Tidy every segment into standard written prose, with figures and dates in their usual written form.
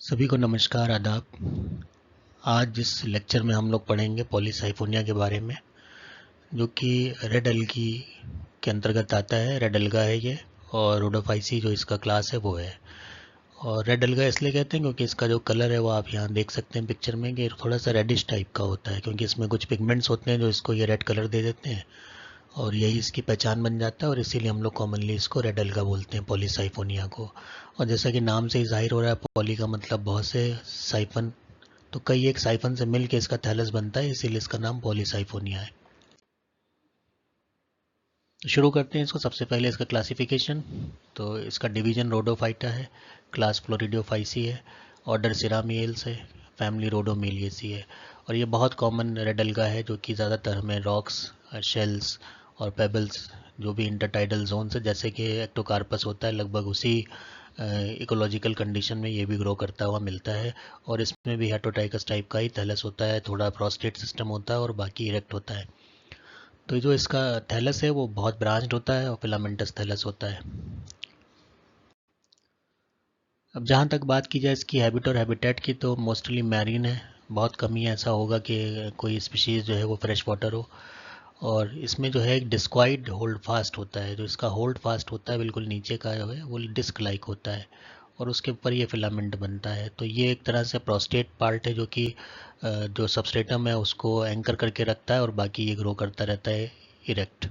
सभी को नमस्कार आदाब। आज इस लेक्चर में हम लोग पढ़ेंगे पॉलीसाइफोनिया के बारे में, जो कि रेड एल्गी के अंतर्गत आता है। रेड एल्गा है ये, और रोडोफाइसी जो इसका क्लास है वो है। और रेड एल्गा इसलिए कहते हैं क्योंकि इसका जो कलर है वो आप यहाँ देख सकते हैं पिक्चर में कि थोड़ा सा रेडिश टाइप का होता है, क्योंकि इसमें कुछ पिगमेंट्स होते हैं जो इसको ये रेड कलर दे देते हैं, और यही इसकी पहचान बन जाता है। और इसीलिए हम लोग कॉमनली इसको रेड एल्गा बोलते हैं, पॉलीसाइफोनिया को। और जैसा कि नाम से ही जाहिर हो रहा है, पॉली का मतलब बहुत से, साइफन तो कई एक साइफन से मिलकर इसका थैलस बनता है, इसीलिए इसका नाम पॉलीसाइफोनिया है। तो शुरू करते हैं इसको। सबसे पहले इसका क्लासिफिकेशन। तो इसका डिवीजन रोडोफाइटा है, क्लास फ्लोरिडियोफाइसी है, ऑर्डर सिरामियल्स है, फैमिली रोडोमेलिएसी है। और ये बहुत कॉमन रेड एल्गा है, जो कि ज़्यादातर हमें रॉक्स, शेल्स और पेबल्स, जो भी इंटरटाइडल जोन है, जैसे कि एक्टोकार्पस होता है, लगभग उसी इकोलॉजिकल कंडीशन में ये भी ग्रो करता हुआ मिलता है। और इसमें भी हेटरोटाइकस टाइप का ही थैलस होता है, थोड़ा प्रोस्टेट सिस्टम होता है और बाकी इरेक्ट होता है। तो जो इसका थैलस है वो बहुत ब्रांच्ड होता है और फिलामेंटस थैलस होता है। अब जहाँ तक बात की जाए इसकी हैबिट और हैबिटेट की, तो मोस्टली मैरीन है। बहुत कम ही ऐसा होगा कि कोई स्पीशीज़ जो है वो फ्रेश वाटर हो। और इसमें जो है एक डिस्क्वाइड होल्ड फास्ट होता है। जो इसका होल्ड फास्ट होता है बिल्कुल नीचे का जो है वो डिस्क लाइक होता है, और उसके ऊपर ये फिलामेंट बनता है। तो ये एक तरह से प्रोस्टेट पार्ट है, जो कि जो सबस्ट्रेटम है उसको एंकर करके रखता है, और बाकी ये ग्रो करता रहता है इरेक्ट।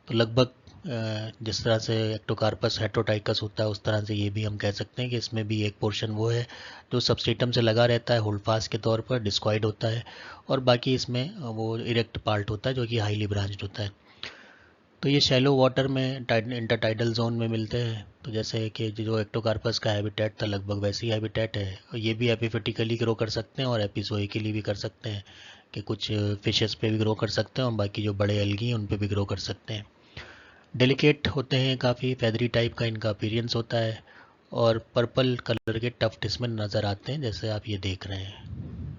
तो लगभग जिस तरह से एक्टोकार्पस हेटरोटाइकस होता है, उस तरह से ये भी हम कह सकते हैं कि इसमें भी एक पोर्शन वो है जो सबस्ट्रेटम से लगा रहता है, होल्डफास्ट के तौर पर डिस्क्वाइड होता है, और बाकी इसमें वो इरेक्ट पार्ट होता है जो कि हाईली ब्रांच्ड होता है। तो ये शैलो वाटर में इंटरटाइडल जोन में मिलते हैं। तो जैसे कि जो एक्टोकार्पस का हैबिटेट था, लगभग वैसी हैबिटेट है। और ये भी एपिफिटिकली ग्रो कर सकते हैं और एपिजोइकली भी कर सकते हैं, कि कुछ फिशेस पे भी ग्रो कर सकते हैं, और बाकी जो बड़े एल्गी हैं उन पे भी ग्रो कर सकते हैं। डेलिकेट होते हैं, काफ़ी फेदरी टाइप का इनका अपीयरेंस होता है, और पर्पल कलर के टफ्ट इसमें नज़र आते हैं, जैसे आप ये देख रहे हैं।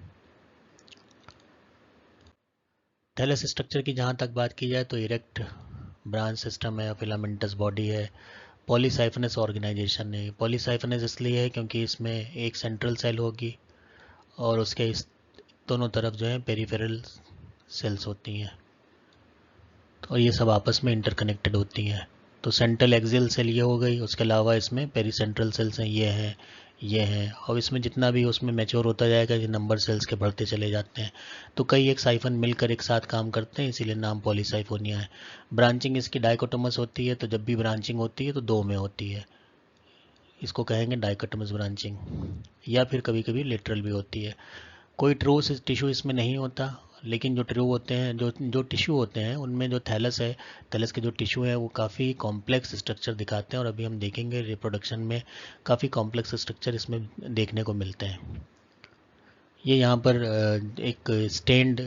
थैलस स्ट्रक्चर की जहाँ तक बात की जाए, तो इरेक्ट ब्रांच सिस्टम है, फिलामेंटस बॉडी है, पॉलीसाइफनस ऑर्गेनाइजेशन है। पॉलीसाइफनस इसलिए है क्योंकि इसमें एक सेंट्रल सेल होगी, और उसके इस दोनों तरफ जो है पेरिफेरल सेल्स होती हैं, और ये सब आपस में इंटरकनेक्टेड होती हैं। तो सेंट्रल एक्सियल सेल ये हो गई, उसके अलावा इसमें पेरीसेंट्रल सेल्स हैं, ये हैं, और इसमें जितना भी उसमें मैच्योर होता जाएगा, ये नंबर सेल्स के बढ़ते चले जाते हैं। तो कई एक साइफन मिलकर एक साथ काम करते हैं, इसीलिए नाम पॉलीसाइफोनिया है। ब्रांचिंग इसकी डाइकोटोमस होती है, तो जब भी ब्रांचिंग होती है तो दो में होती है, इसको कहेंगे डाइकोटोमस ब्रांचिंग, या फिर कभी कभी लेटरल भी होती है। कोई ट्रू टिश्यू इसमें नहीं होता, लेकिन जो ट्रू होते हैं, जो जो टिश्यू होते हैं, उनमें जो थैलस है, थैलस के जो टिश्यू हैं वो काफ़ी कॉम्प्लेक्स स्ट्रक्चर दिखाते हैं, और अभी हम देखेंगे रिप्रोडक्शन में काफ़ी कॉम्प्लेक्स स्ट्रक्चर इसमें देखने को मिलते हैं। ये यहाँ पर एक स्टैंड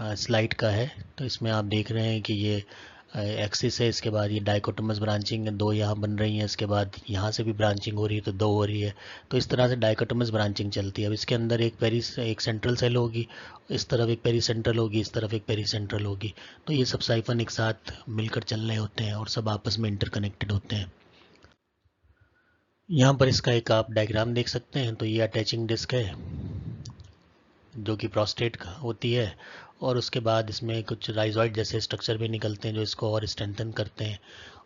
स्लाइड का है। तो इसमें आप देख रहे हैं कि ये एक्सिस है, इसके बाद ये डाइकोटोमस ब्रांचिंग है, दो यहाँ बन रही हैं, इसके बाद यहाँ से भी ब्रांचिंग हो रही है, तो दो हो रही है। तो इस तरह से डाइकोटोमस ब्रांचिंग चलती है। अब इसके अंदर एक सेंट्रल सेल होगी, इस तरफ एक पेरी सेंट्रल होगी, इस तरफ एक पेरी सेंट्रल होगी। तो ये सब साइफन एक साथ मिलकर चल रहे होते हैं, और सब आपस में इंटरकनेक्टेड होते हैं। यहाँ पर इसका एक आप डायग्राम देख सकते हैं। तो ये अटैचिंग डिस्क है, जो कि प्रोस्टेट होती है, और उसके बाद इसमें कुछ राइजॉइड जैसे स्ट्रक्चर भी निकलते हैं जो इसको और स्ट्रेंथन करते हैं।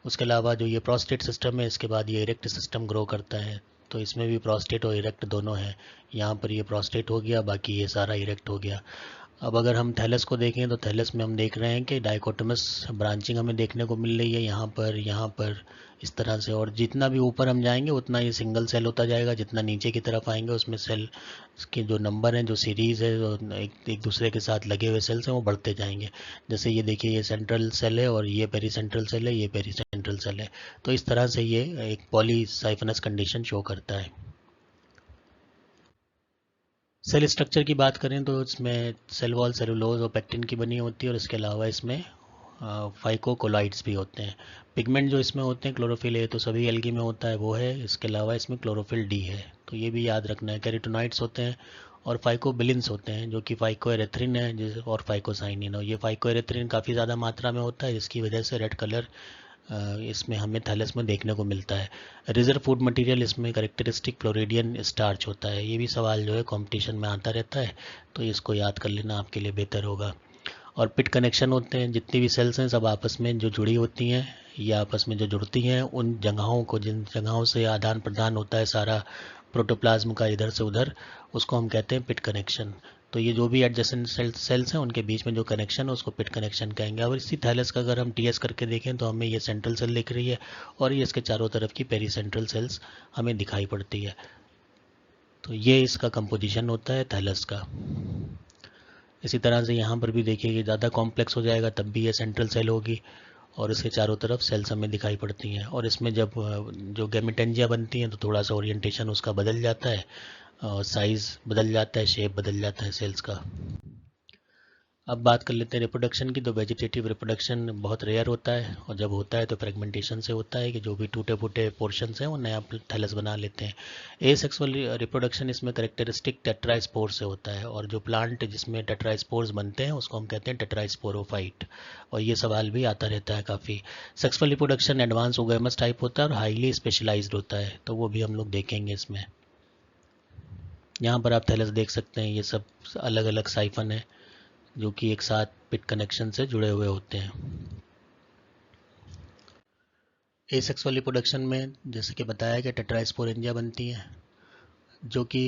उसके अलावा जो ये प्रोस्टेट सिस्टम है, इसके बाद ये इरेक्ट सिस्टम ग्रो करता है। तो इसमें भी प्रोस्टेट और इरेक्ट दोनों हैं। यहाँ पर ये प्रोस्टेट हो गया, बाकी ये सारा इरेक्ट हो गया। अब अगर हम थैलस को देखें, तो थैलस में हम देख रहे हैं कि डाइकोटोमस ब्रांचिंग हमें देखने को मिल रही है, यहाँ पर इस तरह से। और जितना भी ऊपर हम जाएंगे उतना ये सिंगल सेल होता जाएगा, जितना नीचे की तरफ आएंगे उसमें सेल के जो नंबर हैं, जो सीरीज़ है, जो एक दूसरे के साथ लगे हुए सेल्स हैं, वो बढ़ते जाएंगे। जैसे ये देखिए, ये सेंट्रल सेल है, और ये पेरी सेंट्रल सेल है, ये पेरी सेंट्रल सेल है। तो इस तरह से ये एक पॉलीसाइफनस कंडीशन शो करता है। सेल स्ट्रक्चर की बात करें तो इसमें सेल वॉल सेलुलोज और पेक्टिन की बनी होती है, और इसके अलावा इसमें फाइकोकोलाइड्स भी होते हैं। पिगमेंट जो इसमें होते हैं, क्लोरोफिल ए तो सभी एल्गी में होता है, वो है। इसके अलावा इसमें क्लोरोफिल डी है, तो ये भी याद रखना है। कैरोटीनॉइड्स होते हैं, और फाइकोबिलिन्स होते हैं, जो कि फाइकोएरेथ्रिन है और फाइकोसाइनिन। और ये फाइकोएरेथ्रिन काफ़ी ज़्यादा मात्रा में होता है, जिसकी वजह से रेड कलर इसमें हमें थैलस में देखने को मिलता है। रिजर्व फूड मटेरियल इसमें करेक्टरिस्टिक फ्लोरिडियन स्टार्च होता है। ये भी सवाल जो है कंपटीशन में आता रहता है, तो इसको याद कर लेना आपके लिए बेहतर होगा। और पिट कनेक्शन होते हैं, जितनी भी सेल्स हैं सब आपस में जो जुड़ी होती हैं, ये आपस में जो जुड़ती हैं उन जगहों को, जिन जगहों से आदान प्रदान होता है सारा प्रोटोप्लाज्म का इधर से उधर, उसको हम कहते हैं पिट कनेक्शन। तो ये जो भी एडजेसेंट सेल्स हैं उनके बीच में जो कनेक्शन है उसको पिट कनेक्शन कहेंगे। और इसी थैलस का अगर हम टीएस करके देखें तो हमें ये सेंट्रल सेल दिख रही है और ये इसके चारों तरफ की पेरी सेंट्रल सेल्स हमें दिखाई पड़ती है। तो ये इसका कंपोजिशन होता है थैलस का। इसी तरह से यहाँ पर भी देखिए कि ज़्यादा कॉम्प्लेक्स हो जाएगा तब भी ये सेंट्रल सेल होगी और इसके चारों तरफ सेल्स हमें दिखाई पड़ती हैं। और इसमें जब जो गैमेटेंजिया बनती हैं तो थोड़ा सा ओरिएंटेशन उसका बदल जाता है, साइज़ बदल जाता है, शेप बदल जाता है सेल्स का। अब बात कर लेते हैं रिप्रोडक्शन की। तो वेजिटेटिव रिप्रोडक्शन बहुत रेयर होता है और जब होता है तो फ्रेगमेंटेशन से होता है कि जो भी टूटे फूटे पोर्शंस हैं वो नया थैलस बना लेते हैं। एसेक्सुअल रिप्रोडक्शन इसमें करेक्टरिस्टिक टेट्रास्पोर से होता है और जो प्लांट जिसमें टेट्रास्पोर्स बनते हैं उसको हम कहते हैं टेट्रास्पोरोफाइट। और ये सवाल भी आता रहता है काफ़ी। सेक्सुअल रिप्रोडक्शन एडवांस ओगेमस टाइप होता है और हाईली स्पेशलाइज्ड होता है, तो वो भी हम लोग देखेंगे इसमें। यहाँ पर आप थैलस देख सकते हैं, ये सब अलग अलग साइफन है जो कि एक साथ पिट कनेक्शन से जुड़े हुए होते हैं। एसेक्सुअल रिप्रोडक्शन में जैसे कि बताया कि टेट्रास्पोरेंजिया बनती है, जो कि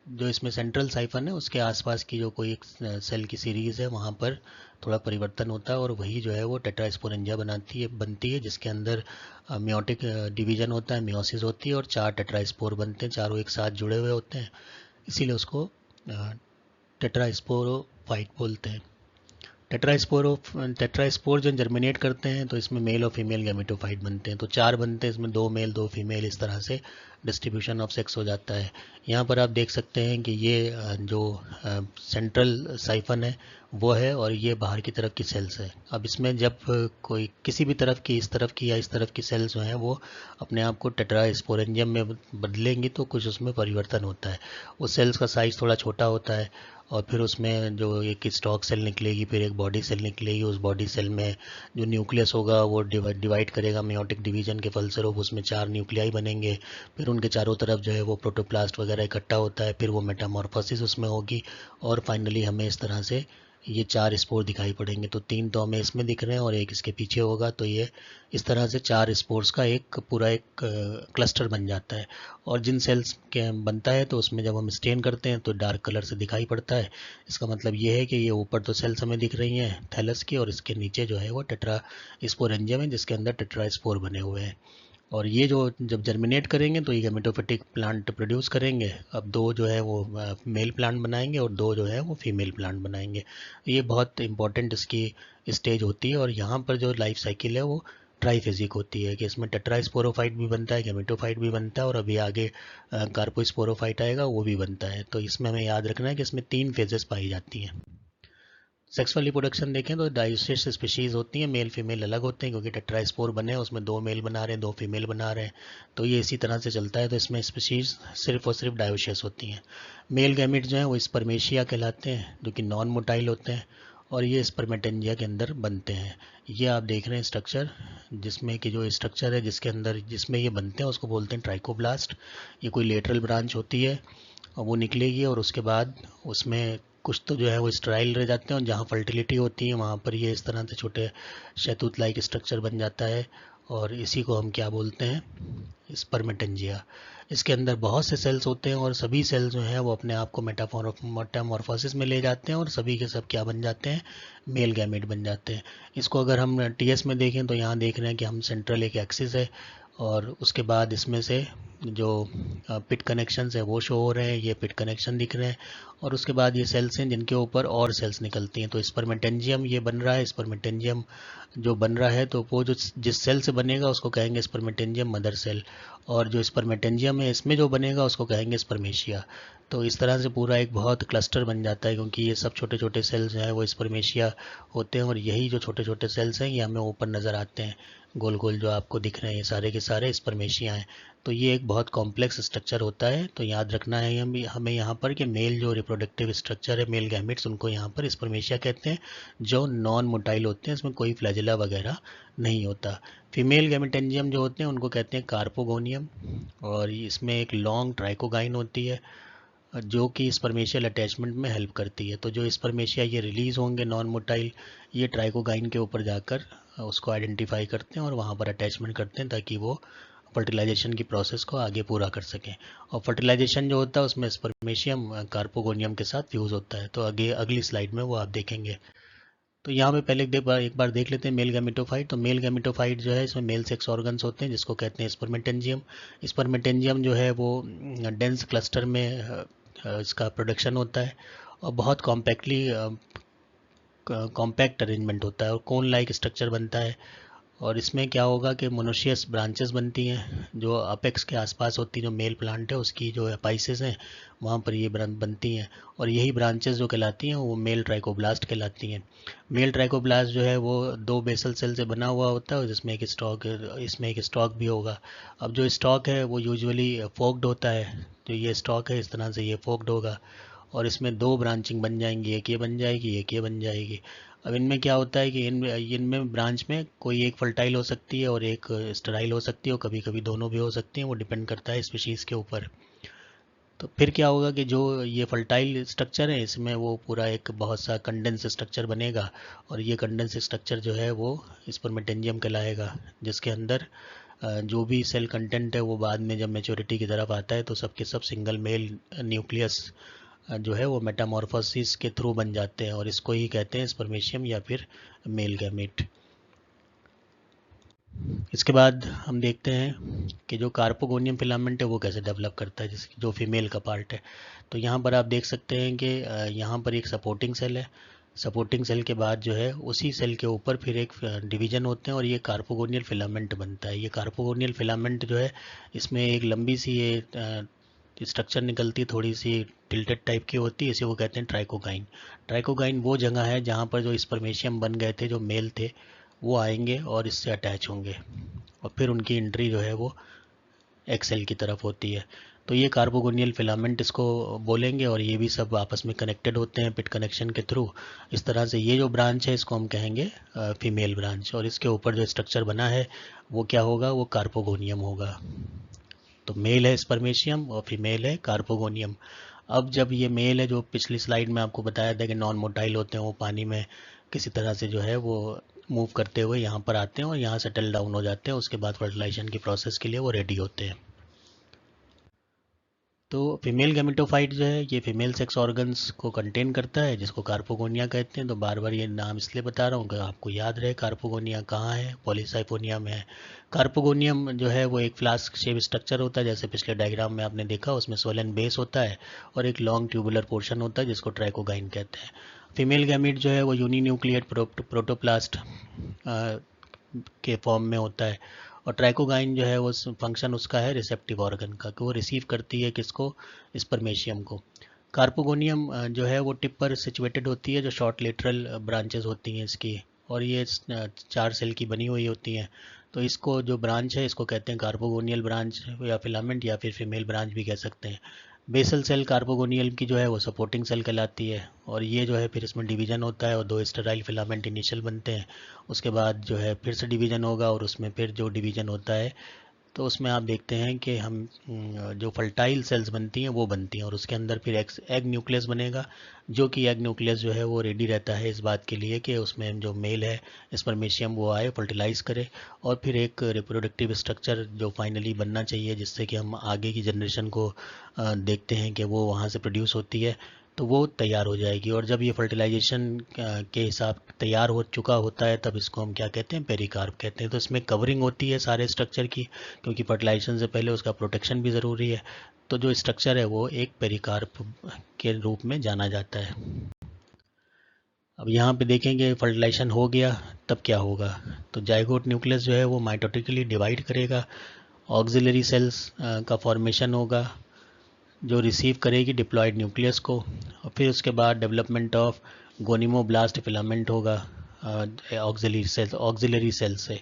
जो इसमें सेंट्रल साइफन है उसके आसपास की जो कोई एक सेल की सीरीज़ है वहाँ पर थोड़ा परिवर्तन होता है और वही जो है वो टेट्रास्पोरेंजिया बनती है जिसके अंदर मियोटिक डिवीजन होता है, मियोसिस होती है और 4 टेट्रास्पोर बनते हैं, चारों एक साथ जुड़े हुए होते हैं, इसीलिए उसको टेट्रास्पोरोफाइट बोलते हैं। टेट्रास्पोर जब जर्मिनेट करते हैं तो इसमें मेल और फीमेल गैमेटोफाइट बनते हैं। तो 4 बनते हैं, इसमें 2 मेल 2 फीमेल, इस तरह से डिस्ट्रीब्यूशन ऑफ सेक्स हो जाता है। यहाँ पर आप देख सकते हैं कि ये जो सेंट्रल साइफन है वो है और ये बाहर की तरफ की सेल्स है। अब इसमें जब कोई किसी भी तरफ की, इस तरफ की या इस तरफ की सेल्स जो हैं वो अपने आप को टेट्रास्पोरेंजियम में बदलेंगी तो कुछ उसमें परिवर्तन होता है। उस सेल्स का साइज़ थोड़ा छोटा होता है और फिर उसमें जो एक स्टॉक सेल निकलेगी, फिर एक बॉडी सेल निकलेगी। उस बॉडी सेल में जो न्यूक्लियस होगा वो डिवाइड करेगा मेयोटिक डिवीजन के फलस्वरूप, उसमें 4 न्यूक्लियाई बनेंगे। फिर उनके चारों तरफ जो है वो प्रोटोप्लास्ट वगैरह इकट्ठा होता है, फिर वो मेटामॉर्फोसिस उसमें होगी और फाइनली हमें इस तरह से ये 4 स्पोर दिखाई पड़ेंगे। तो 3 तो हमें इसमें दिख रहे हैं और एक इसके पीछे होगा, तो ये इस तरह से 4 स्पोर्स का एक पूरा एक क्लस्टर बन जाता है। और जिन सेल्स के बनता है तो उसमें जब हम स्टेन करते हैं तो डार्क कलर से दिखाई पड़ता है। इसका मतलब ये है कि ये ऊपर तो सेल्स हमें दिख रही हैं थैलस की और इसके नीचे जो है वो टेट्रा स्पोरेंजियम है जिसके अंदर टेट्रा स्पोर बने हुए हैं। और ये जो जब जर्मिनेट करेंगे तो ये गैमेटोफिटिक प्लांट प्रोड्यूस करेंगे। अब 2 जो है वो मेल प्लांट बनाएंगे और 2 जो है वो फीमेल प्लांट बनाएंगे। ये बहुत इंपॉर्टेंट इसकी स्टेज होती है और यहाँ पर जो लाइफ साइकिल है वो ट्राईफेजिक होती है कि इसमें टेट्रास्पोरोफाइट भी बनता है, गैमेटोफाइट भी बनता है और अभी आगे कार्पोस्पोरोफाइट आएगा वो भी बनता है। तो इसमें हमें याद रखना है कि इसमें 3 फेजेस पाई जाती हैं। सेक्सुअल रिप्रोडक्शन देखें तो डाइसिस स्पीशीज़ होती हैं, मेल फीमेल अलग होते हैं क्योंकि टेट्रास्पोर बने हैं उसमें 2 मेल बना रहे हैं 2 फीमेल बना रहे हैं, तो ये इसी तरह से चलता है। तो इसमें स्पीशीज़ सिर्फ और सिर्फ डायोसिस होती हैं। मेल गैमेट जो है वो स्पर्मेशिया कहलाते हैं जो कि नॉन मोटाइल होते हैं और ये स्पर्मेटेंजिया के अंदर बनते हैं। ये आप देख रहे हैं स्ट्रक्चर, जिसमें कि जो स्ट्रक्चर है जिसके अंदर जिसमें ये बनते हैं उसको बोलते हैं ट्राइकोब्लास्ट। ये कोई लेटरल ब्रांच होती है और वो निकलेगी और उसके बाद उसमें कुछ तो जो है वो स्टेराइल रह जाते हैं और जहाँ फर्टिलिटी होती है वहाँ पर ये इस तरह से छोटे शहतूत लाइक स्ट्रक्चर बन जाता है और इसी को हम क्या बोलते हैं, स्पर्मेटेंजिया। इसके अंदर बहुत से सेल्स होते हैं और सभी सेल्स जो हैं वो अपने आप को मेटामॉर्फोसिस में ले जाते हैं और सभी के सब क्या बन जाते हैं, मेल गैमेट बन जाते हैं। इसको अगर हम टीएस में देखें तो यहाँ देख रहे हैं कि हम सेंट्रल एक एक्सिस है और उसके बाद इसमें से जो पिट कनेक्शंस है वो शो हो रहे हैं, ये पिट कनेक्शन दिख रहे हैं और उसके बाद ये सेल्स हैं जिनके ऊपर और सेल्स निकलती हैं। तो स्पर्मेटेंजियम ये बन रहा है, स्पर्मेटेंजियम जो बन रहा है तो वो जो जिस सेल से बनेगा उसको कहेंगे स्पर्मेटेंजियम मदर सेल और जो स्पर्मेटेंजियम है इसमें जो बनेगा उसको कहेंगे स्पर्मेशिया। तो इस तरह से पूरा एक बहुत क्लस्टर बन जाता है क्योंकि ये सब छोटे छोटे सेल्स जो हैं वो स्पर्मेशिया होते हैं और यही जो छोटे छोटे सेल्स हैं ये हमें ऊपर नज़र आते हैं, गोल गोल जो आपको दिख रहे हैं ये सारे के सारे स्पर्मेशिया हैं। तो ये एक बहुत कॉम्प्लेक्स स्ट्रक्चर होता है। तो याद रखना है हमें यहाँ पर कि मेल जो रिप्रोडक्टिव स्ट्रक्चर है, मेल गैमेट्स, उनको यहाँ पर स्पर्मेशिया कहते हैं, जो नॉन मोटाइल होते हैं, इसमें कोई फ्लैजिला वगैरह नहीं होता। फीमेल गैमेटेंजियम जो होते हैं उनको कहते हैं कार्पोगोनियम, और इसमें एक लॉन्ग ट्राइकोगाइन होती है जो कि स्पर्मेशियल अटैचमेंट में हेल्प करती है। तो जो स्पर्मेशिया ये रिलीज़ होंगे नॉन मोटाइल, ये ट्राइकोगाइन के ऊपर जाकर उसको आइडेंटिफाई करते हैं और वहाँ पर अटैचमेंट करते हैं ताकि वो फर्टिलाइजेशन की प्रोसेस को आगे पूरा कर सकें। और फर्टिलाइजेशन जो होता है उसमें स्पर्मेशियम कार्पोगोनियम के साथ फ्यूज़ होता है। तो आगे अगली स्लाइड में वो आप देखेंगे। तो यहाँ पे पहले एक बार देख लेते हैं मेल गैमेटोफाइट। तो मेल गैमेटोफाइट जो है इसमें मेल सेक्स ऑर्गन्स होते हैं जिसको कहते हैं स्पर्मेटेंजियम। स्पर्मेटेंजियम जो है वो डेंस क्लस्टर में इसका प्रोडक्शन होता है और बहुत कॉम्पैक्ट अरेंजमेंट होता है और कोन लाइक स्ट्रक्चर बनता है। और इसमें क्या होगा कि मोनोशियस ब्रांचेस बनती हैं जो अपेक्स के आसपास होती हैं, जो मेल प्लांट है उसकी जो एपाइसेस हैं वहाँ पर ये बनती हैं, और यही ब्रांचेस जो कहलाती हैं वो मेल ट्राइकोब्लास्ट कहलाती हैं। मेल ट्राइकोब्लास्ट जो है वो 2 बेसल सेल से बना हुआ होता है और जिसमें इसमें एक स्टॉक भी होगा। अब जो स्टॉक है वो यूजुअली फोक्ड होता है, तो ये स्टॉक है इस तरह से ये फोक्ड होगा और इसमें 2 ब्रांचिंग बन जाएंगी, एक ये बन जाएगी, एक ये बन जाएगी। अब इनमें क्या होता है कि इनमें ब्रांच में कोई एक फर्टाइल हो सकती है और एक स्टेराइल हो सकती है, और कभी कभी दोनों भी हो सकती हैं, वो डिपेंड करता है स्पीशीज़ के ऊपर। तो फिर क्या होगा कि जो ये फर्टाइल स्ट्रक्चर है इसमें वो पूरा एक बहुत सा कंडेंस स्ट्रक्चर बनेगा, और ये कंडेंस स्ट्रक्चर जो है वो स्पर्मेटेंजियम कहलाएगा, जिसके अंदर जो भी सेल कंटेंट है वो बाद में जब मेच्योरिटी की तरफ आता है तो सबके सब सिंगल मेल न्यूक्लियस जो है वो मेटामॉर्फोसिस के थ्रू बन जाते हैं, और इसको ही कहते हैं स्पर्मेशियम या फिर मेल गैमेट। इसके बाद हम देखते हैं कि जो कार्पोगोनियम फिलामेंट है वो कैसे डेवलप करता है, जिसकी जो फीमेल का पार्ट है। तो यहाँ पर आप देख सकते हैं कि यहाँ पर एक सपोर्टिंग सेल है। सपोर्टिंग सेल के बाद जो है उसी सेल के ऊपर फिर एक डिवीजन होते हैं और ये कार्पोगोनियल फिलामेंट बनता है। ये कार्पोगोनियल फिलामेंट जो है इसमें एक लंबी सी ये स्ट्रक्चर निकलती है, थोड़ी सी टिल्टेड टाइप की होती है, इसे वो कहते हैं ट्राइकोगाइन। ट्राइकोगाइन वो जगह है जहाँ पर जो स्पर्मेशियम बन गए थे, जो मेल थे, वो आएंगे और इससे अटैच होंगे और फिर उनकी एंट्री जो है वो एक्सेल की तरफ होती है। तो ये कार्पोगोनियल फिलामेंट इसको बोलेंगे, और ये भी सब आपस में कनेक्टेड होते हैं पिट कनेक्शन के थ्रू। इस तरह से ये जो ब्रांच है इसको हम कहेंगे फीमेल ब्रांच, और इसके ऊपर जो स्ट्रक्चर बना है वो क्या होगा, वो कार्पोगोनियम होगा। तो मेल है स्पर्मेशियम और फीमेल है कार्पोगोनियम। अब जब ये मेल है, जो पिछली स्लाइड में आपको बताया था कि नॉन मोटाइल होते हैं, वो पानी में किसी तरह से जो है वो मूव करते हुए यहाँ पर आते हैं और यहाँ सेटल डाउन हो जाते हैं, उसके बाद फर्टिलाइजेशन की प्रोसेस के लिए वो रेडी होते हैं। तो फीमेल गैमेटोफाइट जो है ये फीमेल सेक्स ऑर्गन्स को कंटेन करता है, जिसको कार्पोगोनिया कहते हैं। तो बार बार ये नाम इसलिए बता रहा हूँ कि आपको याद रहे कार्पोगोनिया कहाँ है, पॉलीसाइफोनिया में है। कार्पोगोनियम जो है वो एक फ्लास्क शेप स्ट्रक्चर होता है, जैसे पिछले डायग्राम में आपने देखा, उसमें सोलन बेस होता है और एक लॉन्ग ट्यूबुलर पोर्शन होता है जिसको ट्राइकोगाइन कहते हैं। फीमेल गैमीट जो है वो यूनिन्यूक्लिएट प्रोटोप्लास्ट के फॉर्म में होता है, और ट्राइकोगाइन जो है वो फंक्शन उसका है रिसेप्टिव ऑर्गन का, कि वो रिसीव करती है किसको, स्पर्मेशियम को। कार्पोगोनियम जो है वो टिप पर सिचुएटेड होती है, जो शॉर्ट लेटरल ब्रांचेस होती हैं इसकी, और ये 4 सेल की बनी हुई होती हैं। तो इसको जो ब्रांच है इसको कहते हैं कार्पोगोनियल ब्रांच या फिलामेंट, या फिर फीमेल ब्रांच भी कह सकते हैं। बेसल सेल कार्पोगोनियल की जो है वो सपोर्टिंग सेल कहलाती है, और ये जो है फिर इसमें डिवीजन होता है और 2 स्टेराइल फिलामेंट इनिशियल बनते हैं। उसके बाद जो है फिर से डिवीजन होगा और उसमें फिर जो डिवीजन होता है तो उसमें आप देखते हैं कि हम जो फर्टाइल सेल्स बनती हैं वो बनती हैं, और उसके अंदर फिर एग न्यूक्लियस बनेगा, जो कि एग न्यूक्लियस जो है वो रेडी रहता है इस बात के लिए कि उसमें जो मेल है स्पर्मेशियम वो आए, फर्टिलाइज करे, और फिर एक रिप्रोडक्टिव स्ट्रक्चर जो फाइनली बनना चाहिए, जिससे कि हम आगे की जनरेशन को देखते हैं कि वो वहाँ से प्रोड्यूस होती है, तो वो तैयार हो जाएगी। और जब ये फर्टिलाइजेशन के हिसाब तैयार हो चुका होता है तब इसको हम क्या कहते हैं, पेरिकार्प कहते हैं। तो इसमें कवरिंग होती है सारे स्ट्रक्चर की, क्योंकि फर्टिलाइजेशन से पहले उसका प्रोटेक्शन भी ज़रूरी है। तो जो स्ट्रक्चर है वो एक पेरिकार्प के रूप में जाना जाता है। अब यहाँ पे देखेंगे फर्टिलाइजेशन हो गया तब क्या होगा। तो जाइगोट न्यूक्लियस जो है वो माइटोटिकली डिवाइड करेगा, ऑक्सिलरी सेल्स का फॉर्मेशन होगा जो रिसीव करेगी डिप्लॉयड न्यूक्लियस को, और फिर उसके बाद डेवलपमेंट ऑफ गोनिमोब्लास्ट फिलामेंट होगा ऑक्सिलरी सेल से।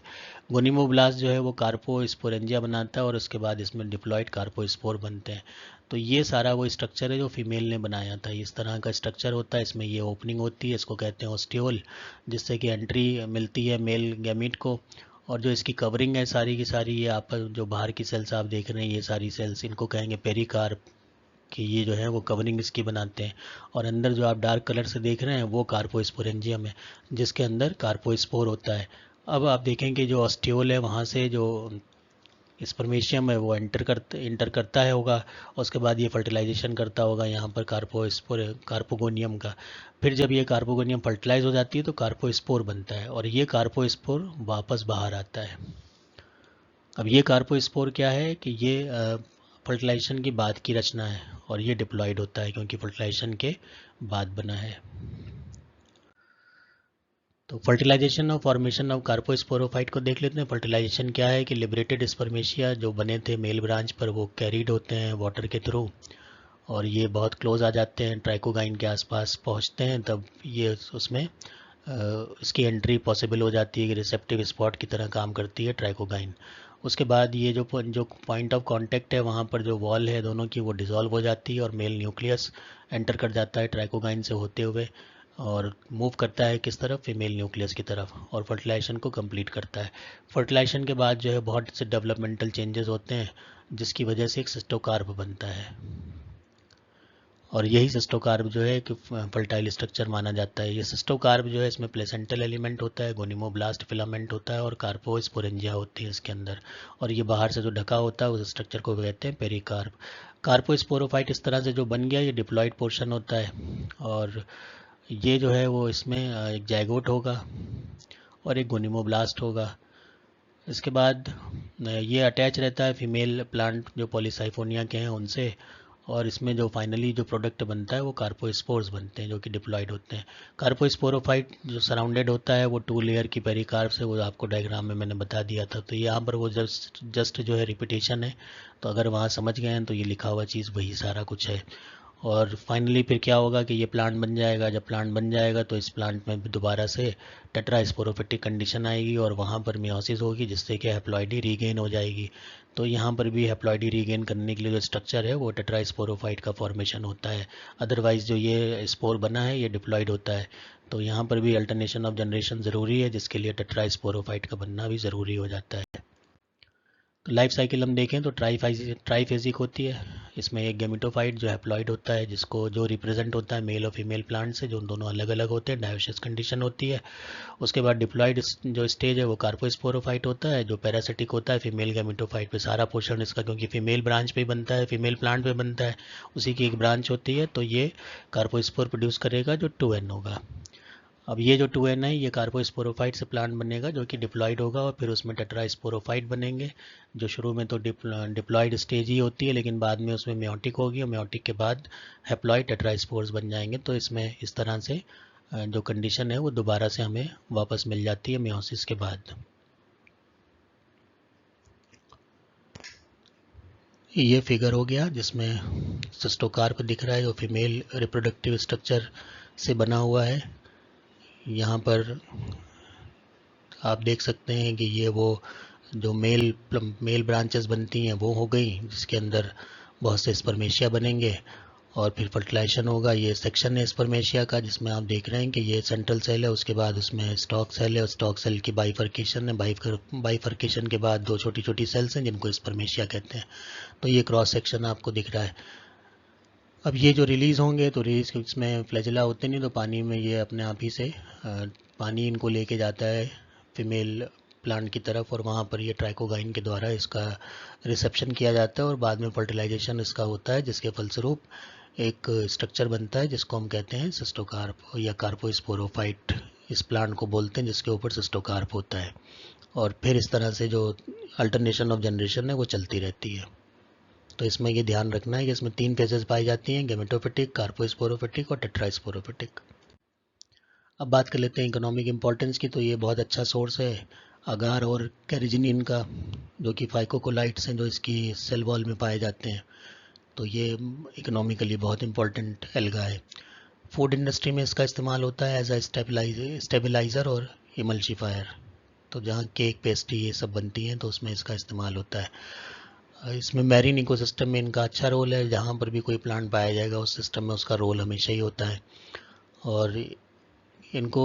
गोनिमोब्लास्ट जो है वो कार्पोस्पोरेंजिया बनाता है और उसके बाद इसमें डिप्लॉयड कार्पोस्पोर बनते हैं। तो ये सारा वो स्ट्रक्चर है जो फीमेल ने बनाया था। इस तरह का स्ट्रक्चर होता है, इसमें ये ओपनिंग होती है, इसको कहते हैं ओस्टियोल, जिससे कि एंट्री मिलती है मेल गैमीट को। और जो इसकी कवरिंग है सारी की सारी, ये आप जो बाहर की सेल्स आप देख रहे हैं, ये सारी सेल्स, इनको कहेंगे पेरिकार्प, कि ये जो है वो कवरिंग इसकी बनाते हैं। और अंदर जो आप डार्क कलर से देख रहे हैं वो कार्पोस्पोरेंजियम है, जिसके अंदर कार्पोस्पोर होता है। अब आप देखेंगे जो ऑस्टियोल है वहाँ से जो स्पर्मेशियम है वो इंटर करता है होगा, और उसके बाद ये फर्टिलाइजेशन करता होगा यहाँ पर कार्पोगोनियम का। फिर जब ये कार्पोगोनियम फर्टिलाइज हो जाती है तो कार्पोस्पोर बनता है, और ये कार्पोस्पोर वापस बाहर आता है। अब ये कार्पोस्पोर क्या है कि ये फर्टिलाइजेशन की बाद की रचना है, और ये डिप्लॉयड होता है क्योंकि फर्टिलाइजेशन के बाद बना है। तो फर्टिलाइजेशन और फॉर्मेशन ऑफ कार्पोस्पोरोफाइट को देख लेते हैं। फर्टिलाइजेशन क्या है कि लिबरेटेड स्पर्मेशिया जो बने थे मेल ब्रांच पर, वो कैरीड होते हैं वाटर के थ्रू, और ये बहुत क्लोज आ जाते हैं, ट्राइकोगाइन के आसपास पहुंचते हैं, तब ये उसमें इसकी एंट्री पॉसिबल हो जाती है कि रिसेप्टिव स्पॉट की तरह काम करती है ट्राइकोगाइन। उसके बाद ये जो पॉइंट ऑफ कांटेक्ट है वहाँ पर जो वॉल है दोनों की, वो डिसॉल्व हो जाती है और मेल न्यूक्लियस एंटर कर जाता है ट्राइकोगाइन से होते हुए, और मूव करता है किस तरफ, फीमेल न्यूक्लियस की तरफ, और फर्टिलाइजेशन को कंप्लीट करता है। फर्टिलाइजेशन के बाद जो है बहुत से डेवलपमेंटल चेंजेस होते हैं, जिसकी वजह से एक सिस्टोकार्प बनता है, और यही सिस्टोकार्प जो है कि फर्टाइल स्ट्रक्चर माना जाता है। ये सिस्टोकार्प जो है इसमें प्लेसेंटल एलिमेंट होता है, गोनिमोब्लास्ट फिलामेंट होता है, और कार्पोस्पोरेंजिया होती है इसके अंदर, और ये बाहर से जो ढका होता है उस स्ट्रक्चर को कहते हैं पेरिकार्प। कार्पोस्पोरोफाइट इस तरह से जो बन गया, ये डिप्लॉयड पोर्शन होता है, और ये जो है वो इसमें एक जाइगोट होगा और एक गोनिमोब्लास्ट होगा। इसके बाद ये अटैच रहता है फीमेल प्लांट जो पॉलीसाइफोनिया के हैं उनसे, और इसमें जो फाइनली जो प्रोडक्ट बनता है वो कार्पोस्पोर्स बनते हैं जो कि डिप्लॉयड होते हैं। कार्पोस्पोरोफाइट जो सराउंडेड होता है वो 2 लेयर की पेरिकार्प से, वो आपको डायग्राम में मैंने बता दिया था। तो यहाँ पर वो जस्ट जो है रिपीटेशन है, तो अगर वहाँ समझ गए हैं तो ये लिखा हुआ चीज़ वही सारा कुछ है। और फाइनली फिर क्या होगा कि ये प्लांट बन जाएगा। जब प्लांट बन जाएगा तो इस प्लांट में दोबारा से टेट्रास्पोरोफिटिक कंडीशन आएगी, और वहाँ पर मियोसिस होगी, जिससे कि हैप्लॉइडी रीगेन हो जाएगी। तो यहाँ पर भी हैप्लॉइडी रीगेन करने के लिए जो स्ट्रक्चर है वो टेट्रास्पोरोफाइट का फॉर्मेशन होता है। अदरवाइज जो ये स्पोर बना है ये डिप्लॉयड होता है। तो यहाँ पर भी अल्टरनेशन ऑफ जनरेशन ज़रूरी है, जिसके लिए टेट्रास्पोरोफाइट का बनना भी ज़रूरी हो जाता है। तो लाइफ साइकिल हम देखें तो ट्राईफेजिक होती है। इसमें एक गेमिटोफाइट जो हैप्लॉइड होता है, जिसको जो रिप्रेजेंट होता है मेल और फीमेल प्लांट से, जो दोनों अलग अलग होते हैं, डायोसिस कंडीशन होती है। उसके बाद डिप्लॉयड जो स्टेज है वो कार्पोस्पोरोफाइट होता है, जो पैरासिटिक होता है फीमेल गेमिटोफाइट पे सारा पोर्शन इसका, क्योंकि फीमेल ब्रांच पे बनता है, फीमेल प्लांट पे बनता है, उसी की एक ब्रांच होती है, तो ये कार्पोस्पोर प्रोड्यूस करेगा जो 2N होगा। अब ये जो 2N है ये कार्पोस्पोरोफाइट से प्लांट बनेगा जो कि डिप्लॉयड होगा, और फिर उसमें टेट्रास्पोरोफाइट बनेंगे, जो शुरू में तो डिप्लॉयड स्टेज ही होती है, लेकिन बाद में उसमें म्योटिक होगी, और म्योटिक के बाद हैप्लॉइड टेट्रास्पोर्स बन जाएंगे। तो इसमें इस तरह से जो कंडीशन है वो दोबारा से हमें वापस मिल जाती है मियोसिस के बाद। ये फिगर हो गया जिसमें सिस्टोकार्प दिख रहा है जो फीमेल रिप्रोडक्टिव स्ट्रक्चर से बना हुआ है। यहाँ पर आप देख सकते हैं कि ये वो जो मेल ब्रांचेस बनती हैं वो हो गई, जिसके अंदर बहुत से स्पर्मेशिया बनेंगे, और फिर फर्टिलाइजेशन होगा। ये सेक्शन है स्पर्मेशिया का, जिसमें आप देख रहे हैं कि ये सेंट्रल सेल है, उसके बाद उसमें स्टॉक सेल है, और स्टॉक सेल की बाइफर्केशन है, बाइफर्केशन के बाद 2 छोटी छोटी सेल्स हैं जिनको स्पर्मेशिया कहते हैं। तो ये क्रॉस सेक्शन आपको दिख रहा है। अब ये जो रिलीज़ होंगे तो रिलीज इसमें फ्लैजिला होते नहीं, तो पानी में ये अपने आप ही से पानी इनको लेके जाता है फीमेल प्लांट की तरफ, और वहाँ पर ये ट्राइकोगाइन के द्वारा इसका रिसेप्शन किया जाता है, और बाद में फर्टिलाइजेशन इसका होता है, जिसके फलस्वरूप एक स्ट्रक्चर बनता है जिसको हम कहते हैं सिस्टोकार्प या कार्पोस्पोरोफाइट। इस प्लांट को बोलते हैं जिसके ऊपर सिस्टोकार्प होता है, और फिर इस तरह से जो अल्टरनेशन ऑफ जनरेशन है वो चलती रहती है। तो इसमें ये ध्यान रखना है कि इसमें 3 फेजेस पाई जाती हैं, गेमेटोफिटिक, कार्पोस्पोरोफिटिक और टेट्रास्पोरोफिटिक। अब बात कर लेते हैं इकोनॉमिक इंपॉर्टेंस की। तो ये बहुत अच्छा सोर्स है अगार और कैरिजिनिन का, जो कि फाइकोकोलाइट्स हैं जो इसकी सेल वॉल में पाए जाते हैं। तो ये इकोनॉमिकली बहुत इंपॉर्टेंट एल्गा है। फूड इंडस्ट्री में इसका इस्तेमाल होता है एज अ स्टेबलाइज़र और इमल्शिफायर। तो जहाँ केक पेस्ट्री ये सब बनती हैं तो उसमें इसका इस्तेमाल होता है। इसमें मैरीन इकोसिस्टम में इनका अच्छा रोल है, जहाँ पर भी कोई प्लांट पाया जाएगा उस सिस्टम में उसका रोल हमेशा ही होता है। और इनको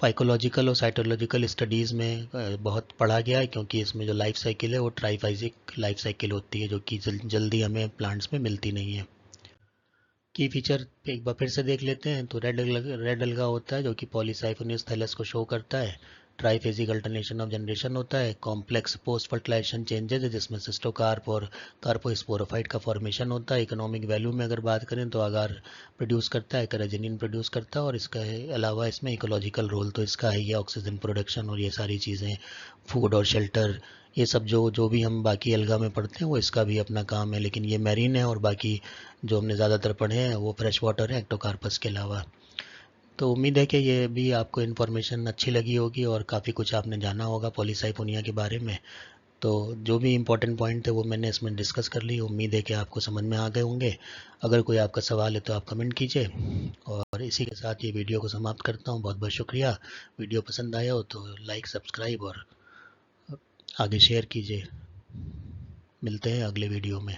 फाइकोलॉजिकल और साइटोलॉजिकल स्टडीज़ में बहुत पढ़ा गया है, क्योंकि इसमें जो लाइफ साइकिल है वो ट्राइफाइजिक लाइफ साइकिल होती है, जो कि जल्दी हमें प्लांट्स में मिलती नहीं है। की फीचर एक बार फिर से देख लेते हैं। तो रेड अलगा होता है जो कि पॉलीसाइफोनियस थैलस को शो करता है। ट्राइफेजिक अल्टरनेशन ऑफ जनरेशन होता है। कॉम्प्लेक्स पोस्ट फर्टिलाइजेशन चेंजेस है जिसमें सिस्टोकार्प और कार्पोस्पोरोफाइट का फॉर्मेशन होता है। इकोनॉमिक वैल्यू में अगर बात करें तो आगार प्रोड्यूस करता है, कैराजिनिन प्रोड्यूस करता है, और इसका अलावा इसमें इकोलॉजिकल रोल तो इसका है, ये ऑक्सीजन प्रोडक्शन और ये सारी चीज़ें, फूड और शेल्टर, ये सब जो जो भी हम बाकी अलगा में पढ़ते हैं वो इसका भी अपना काम है। लेकिन ये मैरीन है और बाकी जो हमने ज़्यादातर पढ़े हैं वो फ्रेश वाटर है एक्टोकार्पस के अलावा। तो उम्मीद है कि ये भी आपको इन्फॉर्मेशन अच्छी लगी होगी और काफ़ी कुछ आपने जाना होगा पॉलीसाइफोनिया के बारे में। तो जो भी इम्पोर्टेंट पॉइंट थे वो मैंने इसमें डिस्कस कर ली। उम्मीद है कि आपको समझ में आ गए होंगे। अगर कोई आपका सवाल है तो आप कमेंट कीजिए। और इसी के साथ ये वीडियो को समाप्त करता हूँ। बहुत बहुत शुक्रिया। वीडियो पसंद आया हो तो लाइक, सब्सक्राइब और आगे शेयर कीजिए। मिलते हैं अगले वीडियो में।